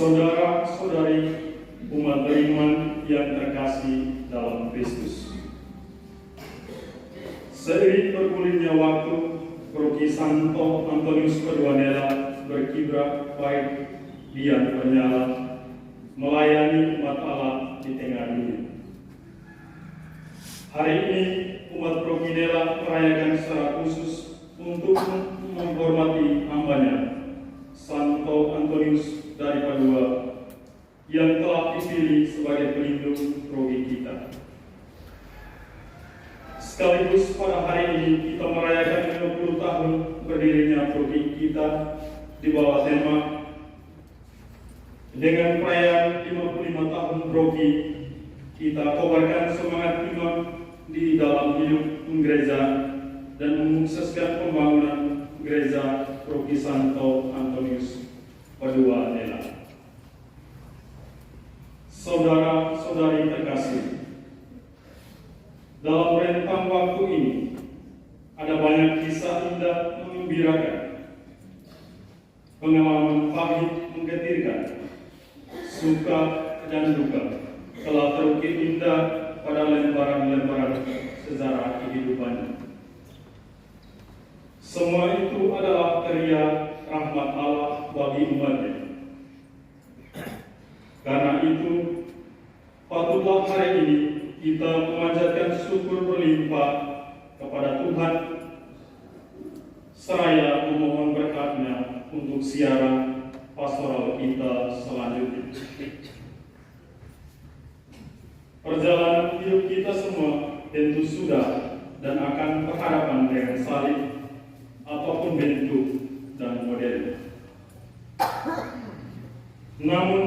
Saudara-saudari umat beriman yang terkasih dalam Kristus. Seiring bergulirnya waktu, Proki Santo Antonius Paduanela berkiprah baik dian menyala melayani umat Allah di tengah dunia. Hari ini umat Prokinela merayakan secara khusus untuk menghormati hambanya Santo Antonius dari Padua yang telah dipilih sebagai pelindung Proki kita. Sekaligus pada hari ini kita merayakan 50 tahun berdirinya Proki kita di bawah tema dengan perayaan 55 tahun Proki kita kobarkan semangat iman di dalam hidup gereja dan mensukseskan pembangunan gereja Proki Santo Antonius Paduanela. Saudara-saudari terkasih, dalam rentang waktu ini ada banyak kisah indah menggembirakan, pengalaman pahit menggetirkan, suka dan duka telah terukir indah pada lembaran-lembaran sejarah kehidupannya. Semua itu adalah karya rahmat Allah bagi umatnya. Karena itu, patutlah hari ini kita memanjatkan syukur berlimpah kepada Tuhan, seraya memohon berkat-Nya untuk siaran pastoral kita selanjutnya. Perjalanan hidup kita semua tentu sudah dan akan berhadapan dengan salib apapun bentuk dan modelnya. Namun,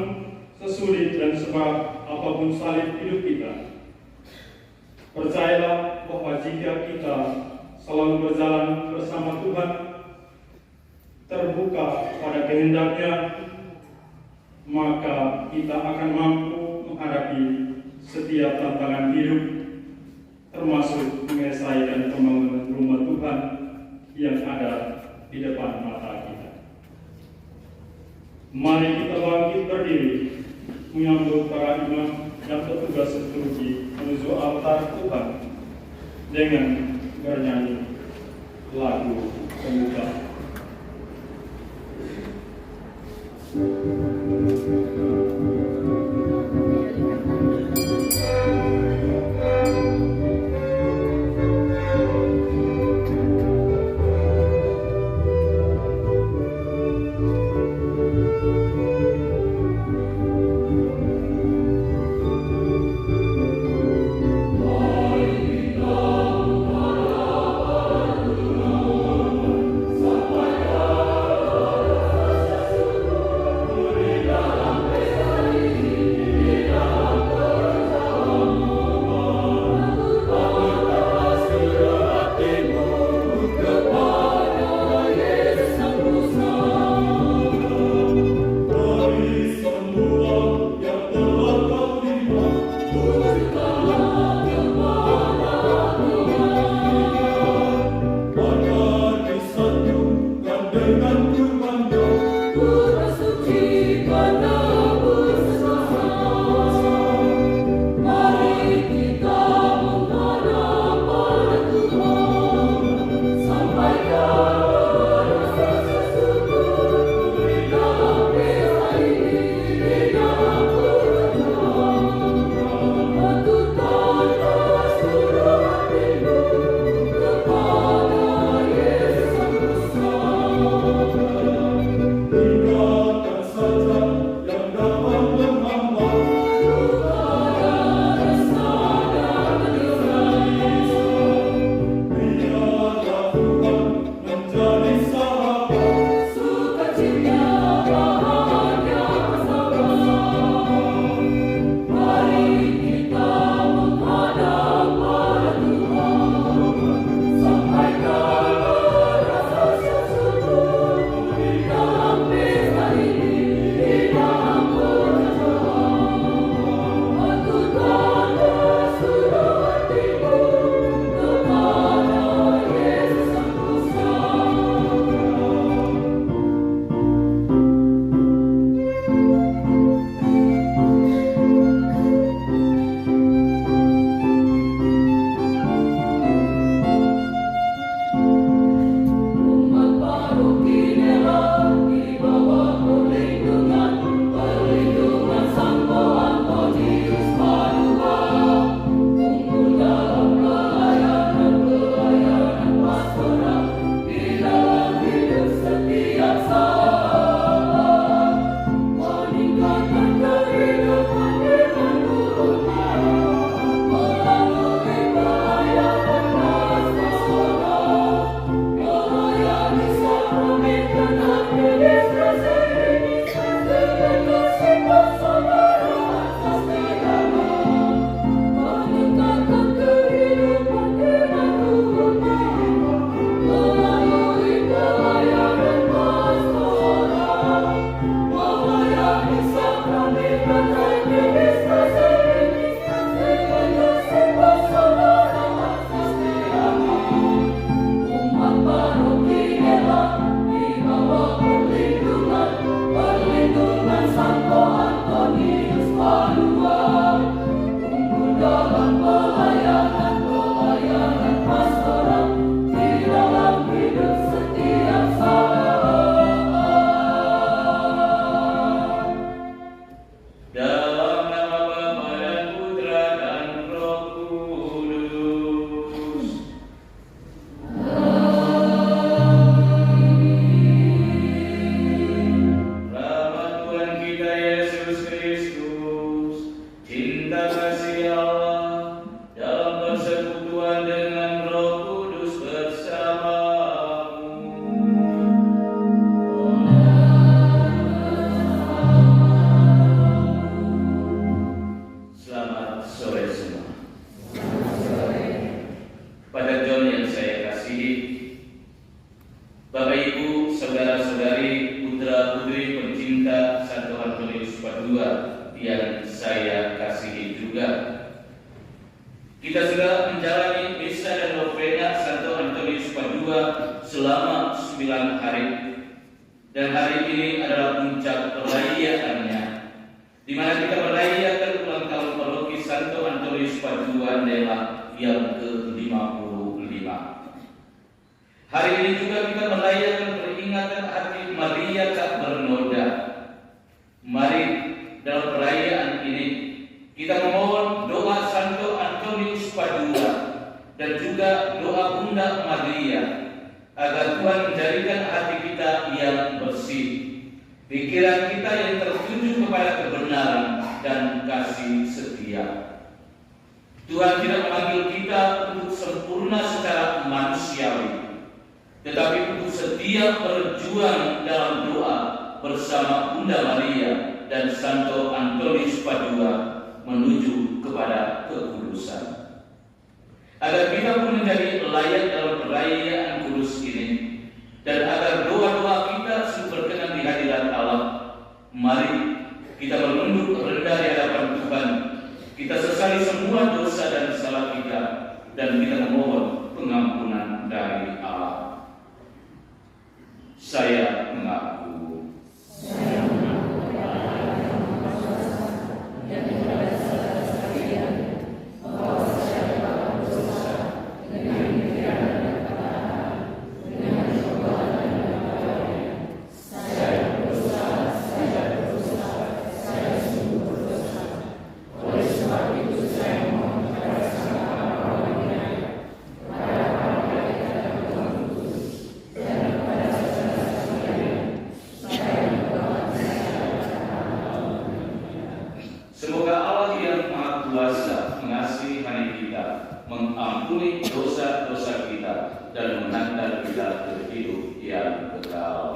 sesulit dan seberat apapun salib hidup kita, percayalah bahwa jika kita selalu berjalan bersama Tuhan, terbuka pada kehendak-Nya, maka kita akan mampu menghadapi setiap tantangan hidup, termasuk menyelesaikan pembangunan rumah Tuhan yang ada di depan mata kita. Mari kita bangkit berdiri, menyambut para imam dan petugas liturgi menuju altar Tuhan dengan bernyanyi lagu pembuka. Dalam Padua yang saya kasihi juga. Kita sudah menjalani misa dan novena Santo Antonius Padua selama 9 hari. Dan hari ini adalah puncak perayaannya, di mana kita merayakan ulang tahun paroki Santo Antonius Padua Nela yang ke-55. Hari ini juga kita merayakan peringatan Hari Maria Tak Bernoda. Mari dalam perayaan ini kita memohon doa Santo Antonius Padua dan juga doa Bunda Maria agar Tuhan menjadikan hati kita yang bersih, pikiran kita yang tertuju kepada kebenaran dan kasih setia. Tuhan tidak memanggil kita untuk sempurna secara manusiawi, tetapi untuk setia berjuang dalam doa bersama Bunda Maria dan Santo Antonius Padua menuju kepada kekudusan. Agar kita pun menjadi layak dalam perayaan kudus ini, dan agar doa-doa kita sungguh berkenan di hadirat Allah, mari kita menunduk rendah di hadapan Tuhan. Kita sesali semua dosa dan salah kita, dan kita memohon pengampunan dari Allah. Saya mengaku. Semoga Allah yang Maha Kuasa mengasihani kita, mengampuni dosa-dosa kita, dan menghantar kita ke hidup yang kekal.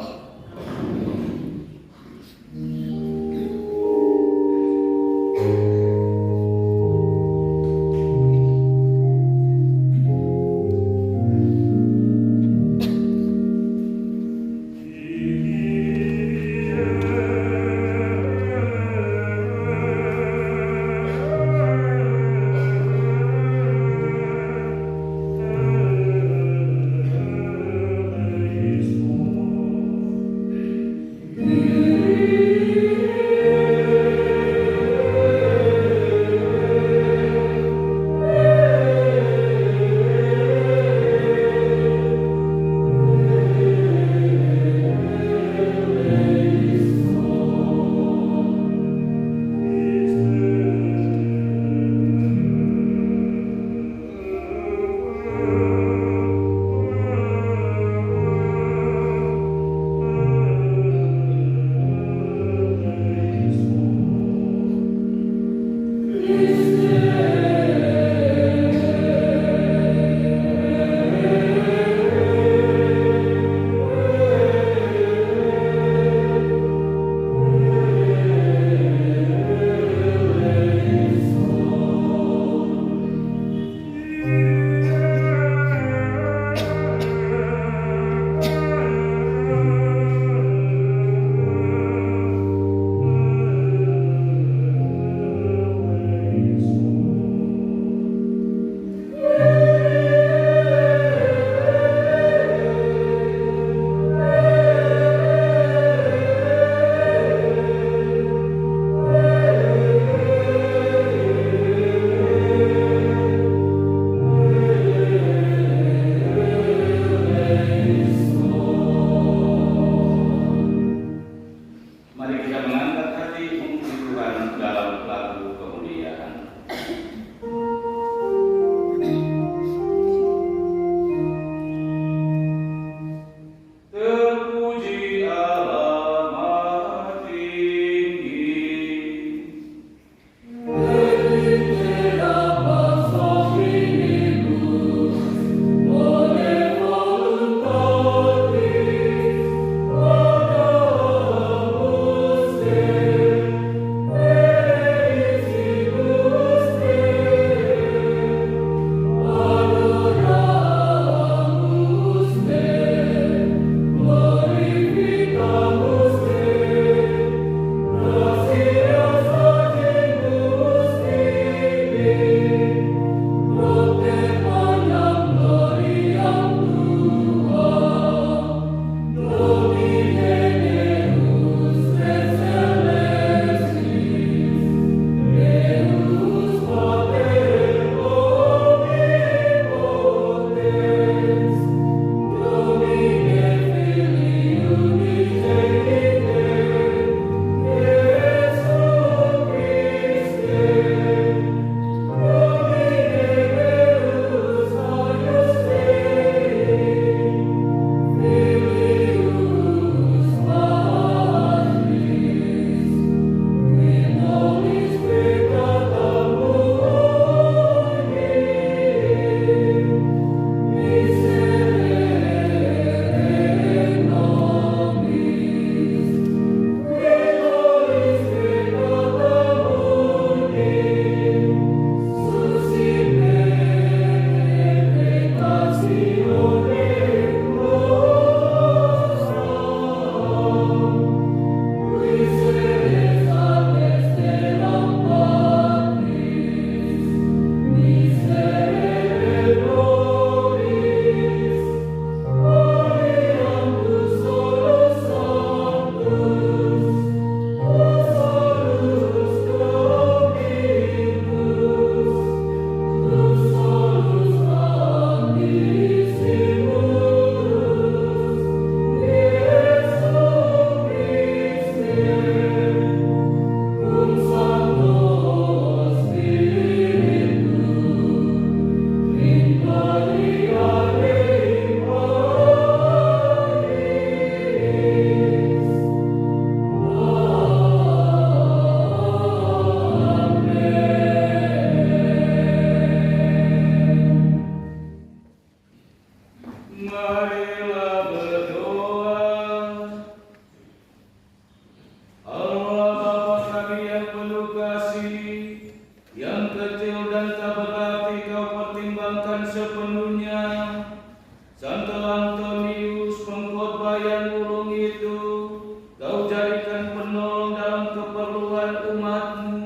dalam keperluan umat-Mu.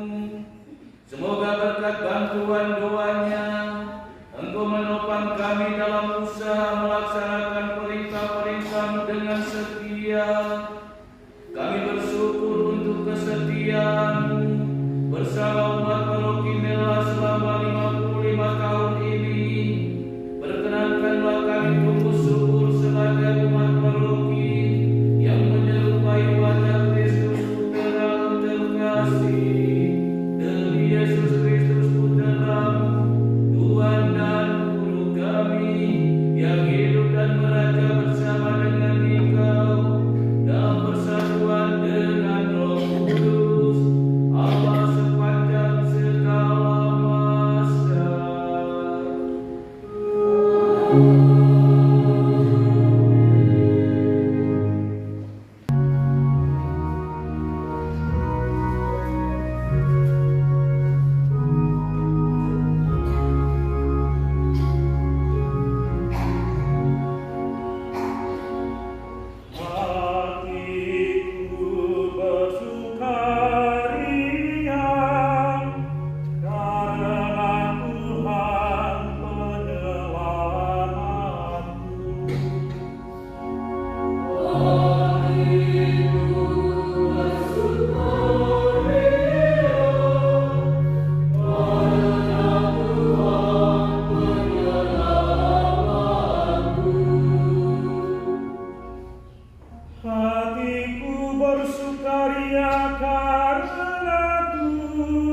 Semoga berkat bantuan doanya, Engkau menopang kami dalam usaha melaksanakan perintah-perintah-Mu dengan setia. Kami bersyukur untuk kesetiaan-Mu bersama umat paroki Mela selama 55 tahun ini. Perkenankanlah kami tumbuh subur sebagai umat paroki yang menyerupai wajah Kristus Putra terkasih, demi Yesus Kristus Putra-Mu, Tuhan dan Guru kami, yang hidup dan meraja bersama dengan Engkau dalam persatuan dengan Roh Kudus, Allah sepanjang segala masa. Hatiku bersukaria karena Tuhan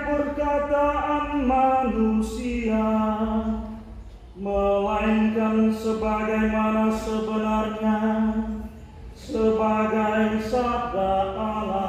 perkataan manusia, melainkan sebagaimana sebenarnya, sebagai sabda Allah.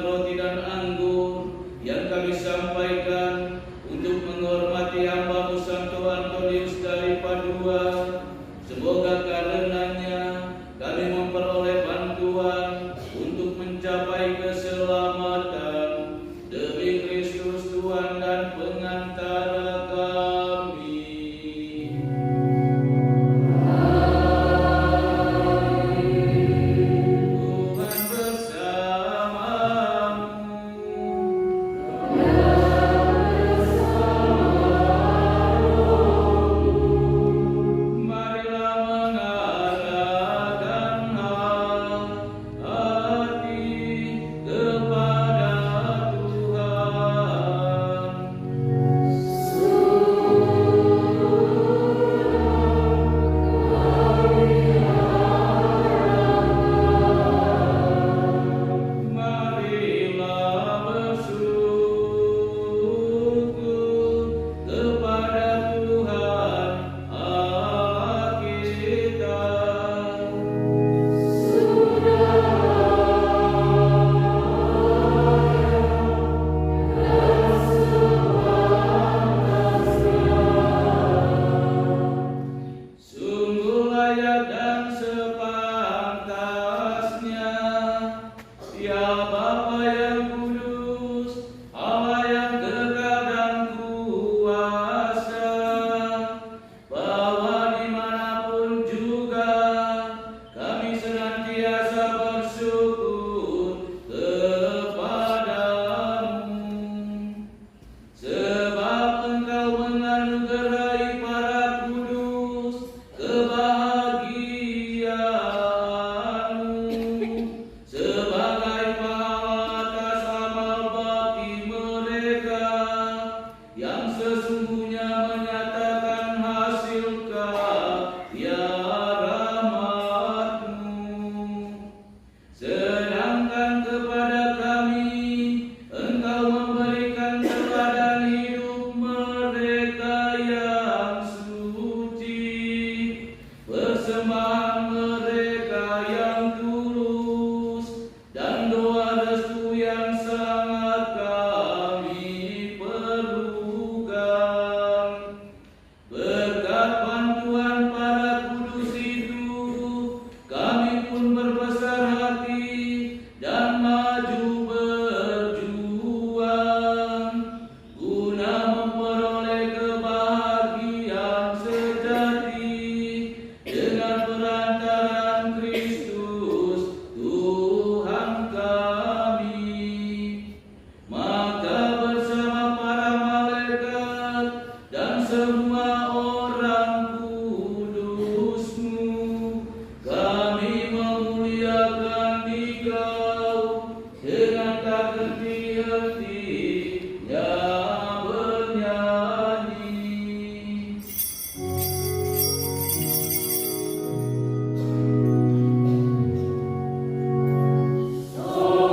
roti dan anggur yang kami sampaikan untuk menghormati hamba-Mu Santo Antonius dari Padua. Semoga karenanya kami memperoleh bantuan untuk mencapai keselamatan demi Kristus Tuhan dan pengantara kami. Tuhan bersamamu. Marilah mengarahkan hati kepada Tuhan. Marilah bersyukur kepada Tuhan Allah kita. Sungguh layak dan sepantasnya ya Bapa yang kudus, Allah yang kekal dan kuasa, bahwa dimanapun juga kami senantiasa bersyukur kepadamu. Sebab Engkau menganugerahi para kudus kebahagiaan-Mu sebagai pahala atas amal bakti mereka yang sesungguhnya menyatakan hasil karya rahmat-Mu. Sedangkan kepada kami Engkau memberikan teladan hidup mereka yang suci, persembahan mereka yang tulus, dan doa restu yang sangat kami perlukan. Berkat bantuan para kudus itu, kami pun berbesar hati dan maju berjuang guna memperoleh kebahagiaan sejati dengan perantaraan Kristus Tuhan kami. Maka bersama para malaikat dan semua orang kudus-Mu, kami memuliakan Dikau dengan tak henti-hentinya bernyanyi. Oh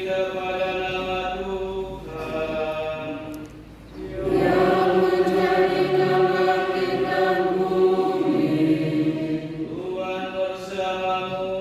kepada nama Tuhan. Yang menjadikan langit dan bumi. Tuhan bersamamu.